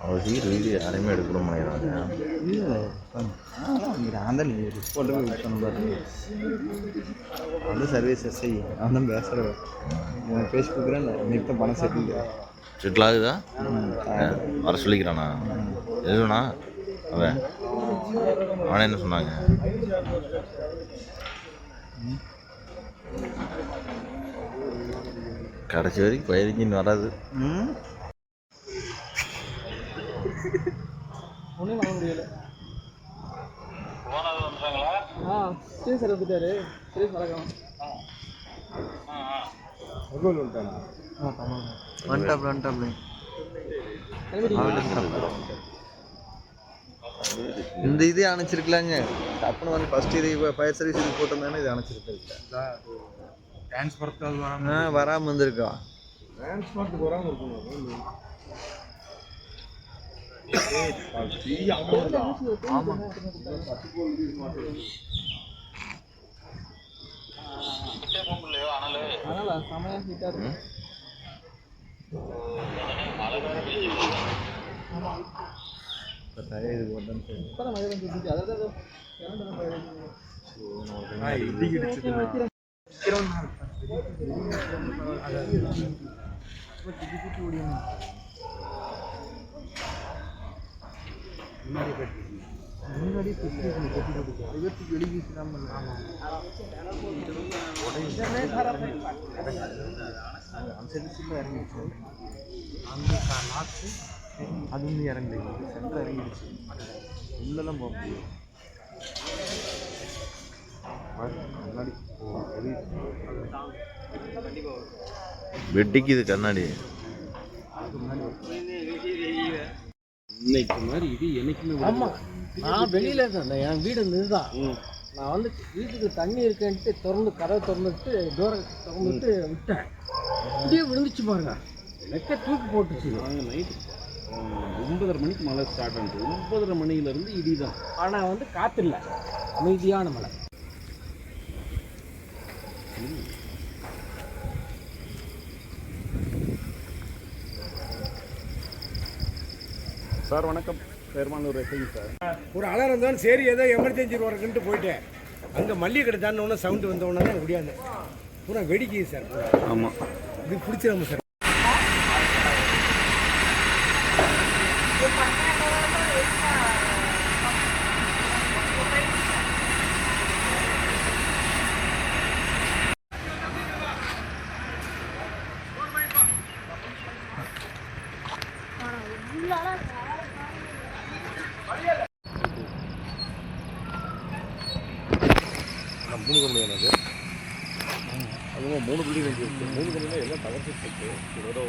அவ்வளோ சீக்கிரம் வீடியோ யாரையுமே எடுக்க முடியாது. நான் தான் ரிப்போர்ட்டு யூஸ் பண்ண பாருங்க. அந்த சர்வீஸ் எஸ்ஐ அவன் தான் பேசுகிறேன். எனக்கு ஃபேஸ்புக்கில் நிறுத்த பணம் செட்டில் ஆகுதா? வர சொல்லிக்கிறானா? எதுனா அவனை என்ன சொன்னாங்க? கடைசி வரைக்கும் பயிரிஞ்சின்னு வராது. ஒன்றும் வாங்க முடியல. சரி சார் வந்துட்டாரு. சரி வணக்கம். இந்த இது அணைச்சிருக்கலாங்க. டப்புன்னு வந்து ஃபர்ஸ்ட் இது ஃபயர் சர்வீஸ் இது போட்டிருந்தானே இது அணைச்சிருக்கா. டிரான்ஸ்போர்ட் வராமல் வந்திருக்கா. டிரான்ஸ்போர்ட்டுக்கு வராமல் இருக்கணும். முன்னாடி வெளியே இறங்கிடுச்சு. அந்த நாற்று அது வந்து இறங்கிடுச்சு. சென்டர் இறங்கிடுச்சு. உள்ளெல்லாம் போக முடியும். முன்னாடி வெட்டிக்குது கண்ணாடி. இன்னைக்கு மாதிரி இது என்னைக்குமே. ஆமாம், நான் வெளியில் இருக்கேன். என் வீடு இதுதான். நான் வந்து வீட்டுக்கு தண்ணி இருக்கேன்ட்டு கதவை திறந்துட்டு டோரை திறந்துட்டு விட்டேன். அப்படியே விழுந்துச்சு பாருங்க. நெக்க தூக்கி போட்டுச்சு. நாங்கள் நைட்டு 9:30 மணிக்கு மழை ஸ்டார்ட் ஆனது. 9:30 மணிலேருந்து இடி தான். ஆனால் வந்து காற்று இல்லை, அமைதியான மழை. சார் வணக்கம், பெருமானூர் எஸ்ஐ சார். ஒரு அலாரம் இருந்தாலும் சரி, ஏதோ எமர்ஜென்சி வரக்குன்ட்டு போயிட்டேன். அங்கே மல்லிகை கடை தானே சவுண்டு வந்தோடனே தான் முடியாது. பூரா வெடிக்குது சார். ஆமாம், இது பிடிச்சிடாம சார். மூணு கம்பெனி எனக்கு அதுவும் 3 பில்டிங் வந்து 3 கம்பெனியில் எல்லாம் தகர்த்து ஒரு